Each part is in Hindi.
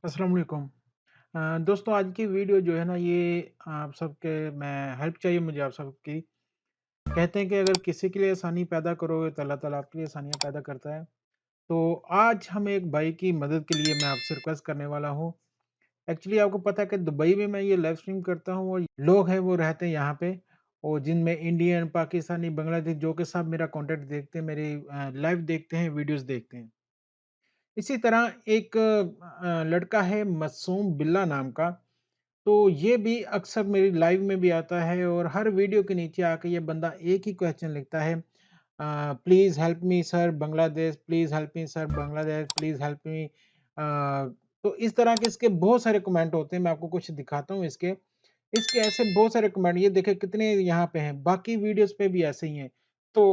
अस्सलाम वालेकुम। दोस्तों आज की वीडियो जो है ना ये आप सबके मैं हेल्प चाहिए मुझे आप सबकी। कहते हैं कि अगर किसी के लिए आसानी पैदा करोगे तो अल्लाह ताला आपके लिए आसानियाँ पैदा करता है। तो आज हम एक भाई की मदद के लिए मैं आपसे रिक्वेस्ट करने वाला हूँ। एक्चुअली आपको पता है कि दुबई में मैं ये लाइव स्ट्रीम करता हूँ और लोग हैं वो रहते हैं यहाँ पे और जिनमें इंडियन, पाकिस्तानी, बांग्लादेश जो कि सब मेरा कंटेंट देखते हैं, मेरी लाइव देखते हैं, वीडियोज़ देखते हैं। इसी तरह एक लड़का है मासूम बिल्ला नाम का, तो ये भी अक्सर मेरी लाइव में भी आता है और हर वीडियो के नीचे आके ये बंदा एक ही क्वेश्चन लिखता है, please help me sir Bangladesh, please help me sir Bangladesh, please help me. तो इस तरह के इसके बहुत सारे कमेंट होते हैं, मैं आपको कुछ दिखाता हूँ इसके। इसके ऐसे बहुत सारे कमेंट ये देखिए कितने यहाँ पे हैं, बाकी वीडियोज़ पे भी ऐसे ही हैं। तो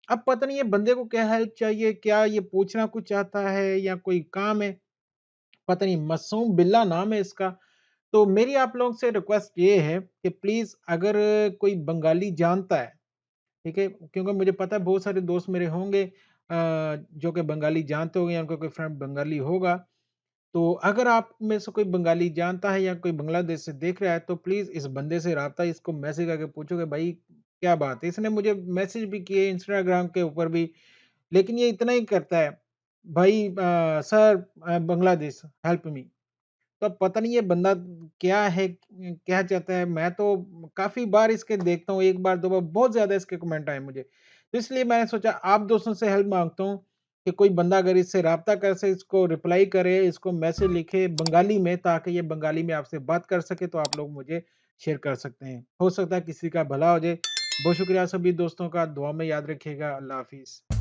अब पता नहीं ये बंदे को क्या हेल्प चाहिए, क्या ये पूछना कुछ चाहता है या कोई काम है, पता नहीं मासूम बिल्ला नाम है इसका। तो मेरी आप लोगों से रिक्वेस्ट ये है कि प्लीज़ अगर कोई बंगाली जानता है, ठीक है? क्योंकि मुझे पता है बहुत सारे दोस्त मेरे होंगे जो कि बंगाली जानते होंगे या उनका कोई फ्रेंड बंगाली होगा। तो अगर आप में से कोई बंगाली जानता है या कोई बांग्लादेश से देख रहा है तो प्लीज़ इस बंदे से राब्ता इसको मैसेज करके पूछो कि भाई क्या बात है? इसने मुझे मैसेज भी किए इंस्टाग्राम के ऊपर भी, लेकिन ये इतना ही करता है, भाई सर बांग्लादेश हेल्प मी। तो अब पता नहीं ये बंदा क्या है, क्या चाहता है? मैं तो काफ़ी बार इसके देखता हूँ, 1 बार, 2 बार, बहुत ज़्यादा इसके कमेंट आए मुझे। तो इसलिए मैंने सोचा आप दोस्तों से हेल्प माँगता हूँ कि कोई बंदा अगर इससे राब्ता कर सके, इसको रिप्लाई करे, इसको मैसेज लिखे बंगाली में ताकि ये बंगाली में आपसे बात कर सके, तो आप लोग मुझे शेयर कर सकते हैं। हो सकता है किसी का भला हो जाए। बहुत शुक्रिया सभी दोस्तों का, दुआ में याद रखिएगा। अल्लाह हाफ़िज़।